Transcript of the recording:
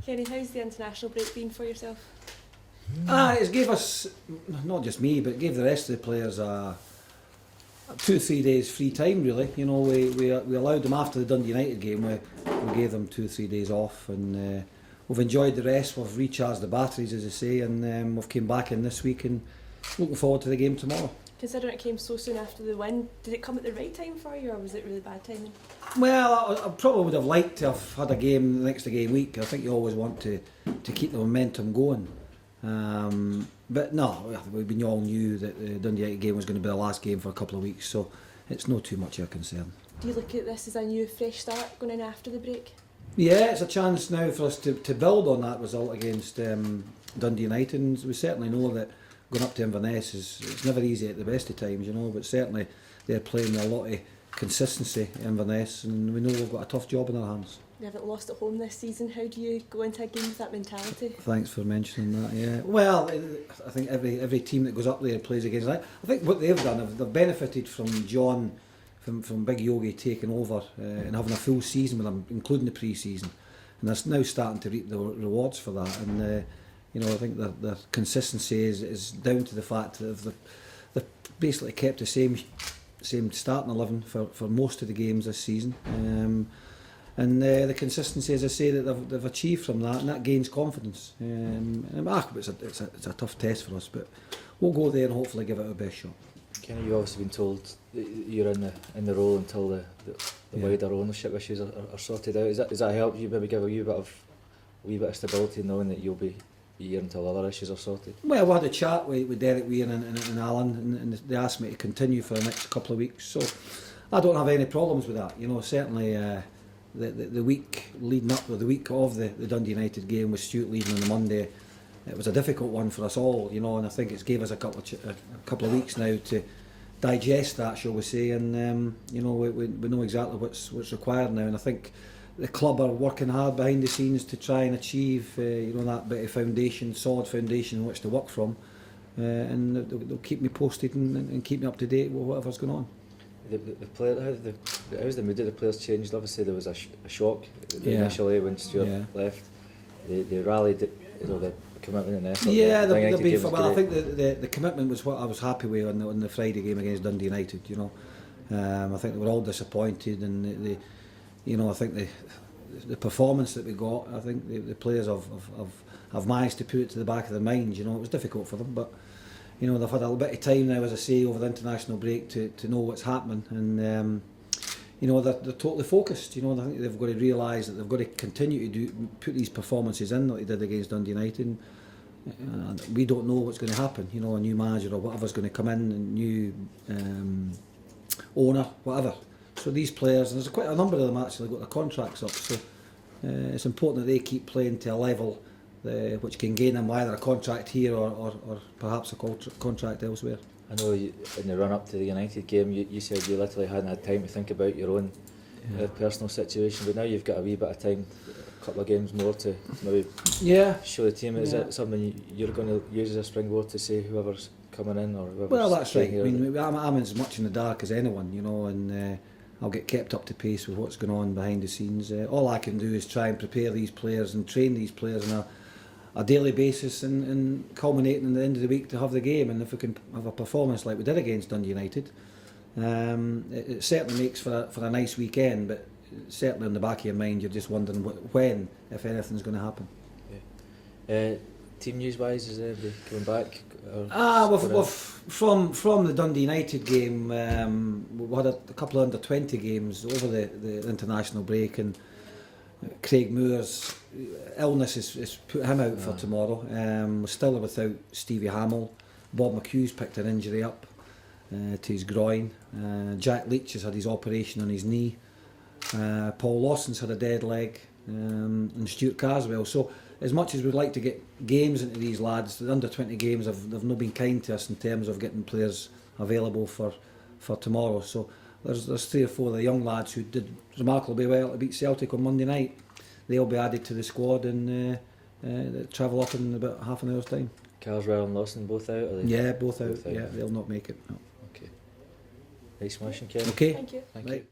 Kenny, how's the international break been for yourself? It gave us, not just me, but gave the rest of the players a 2-3 days free time really. You know, we allowed them after the Dundee United game, we gave them 2-3 days off, and we've enjoyed the rest, we've recharged the batteries as I say, and we've came back in this week and looking forward to the game tomorrow. Considering it came so soon after the win, did it come at the right time for you, or was it really bad timing? Well, I probably would have liked to have had a game the next game week. I think you always want to keep the momentum going. But no, we all knew that the Dundee United game was going to be the last game for a couple of weeks, so it's not too much of a concern. Do you look at this as a new fresh start going in after the break? Yeah, it's a chance now for us to build on that result against Dundee United, and we certainly know that going up to Inverness it's never easy at the best of times, you know, but certainly they're playing a lot of consistency in Inverness, and we know we've got a tough job in our hands. They haven't lost at home this season. How do you go into a game with that mentality? Thanks for mentioning that. Yeah, well, I think every team that goes up there plays against that. I think what they've done, they've benefited from John, from Big Yogi taking over and having a full season with them, including the pre-season, and they're now starting to reap the rewards for that. And you know, I think their consistency is down to the fact that they've basically kept the same starting 11 for most of the games this season. And the consistency, as I say, that they've achieved from that, and that gains confidence. It's a tough test for us, but we'll go there and hopefully give it our best shot. Kenny, you've obviously been told that you're in the role until the wider ownership issues are sorted out. Does that help you maybe give a wee bit of stability, knowing that you'll be here until other issues are sorted? Well, we had a chat with Derek Weir and Alan, and they asked me to continue for the next couple of weeks, so I don't have any problems with that. You know, certainly the week leading up, or the week of the Dundee United game with Stuart leaving on the Monday, it was a difficult one for us all, you know, and I think it's gave us a couple of weeks now to digest that, shall we say, and you know, we know exactly what's required now, and I think the club are working hard behind the scenes to try and achieve you know, that bit of foundation, solid foundation in which to work from, and they'll keep me posted and keep me up to date with whatever's going on. The player, how's the mood of the players changed? Obviously there was a shock initially when Stuart left. They rallied, you know, the commitment and effort. Yeah, I think the commitment was what I was happy with on the Friday game against Dundee United. You know, I think they were all disappointed, and you know, I think the performance that we got, I think the players have managed to put it to the back of their minds. You know, it was difficult for them, but you know, they've had a little bit of time now, as I say, over the international break to know what's happening, and you know, they're totally focused. You know, I think they've got to realise that they've got to continue to put these performances in that they did against Dundee United. And we don't know what's going to happen. You know, a new manager or whatever's going to come in, a new owner, whatever. So these players, and there's quite a number of them actually got their contracts up, so it's important that they keep playing to a level which can gain them either a contract here or perhaps a contract elsewhere. I know in the run-up to the United game you said you literally hadn't had time to think about your own personal situation, but now you've got a wee bit of time, a couple of games more to maybe show the team. Is it something you're going to use as a springboard to say whoever's coming in or whoever's... Well, that's right. I mean, I'm as much in the dark as anyone, you know, and I'll get kept up to pace with what's going on behind the scenes. All I can do is try and prepare these players and train these players on a daily basis, and culminating in the end of the week to have the game. And if we can have a performance like we did against Dundee United, it certainly makes for a nice weekend, but certainly in the back of your mind you're just wondering when, if anything's going to happen. Team news wise, is everybody coming back? From the Dundee United game, we had a couple of under-20 games over the international break, and Craig Moore's illness has put him out for tomorrow. We're still without Stevie Hamill. Bob McHugh's picked an injury up to his groin. Jack Leach has had his operation on his knee. Paul Lawson's had a dead leg, and Stuart Carswell. So as much as we'd like to get games into these lads, the under-20 games they've not been kind to us in terms of getting players available for tomorrow. So there's 3 or 4 of the young lads who did remarkably well to beat Celtic on Monday night. They'll be added to the squad and travel up in about half an hour's time. Carswell and Lawson both out? Are they? Yeah, both out. Yeah, they'll not make it. No. Okay. Nice smashing, Ken. Okay. Thank you. Thank you.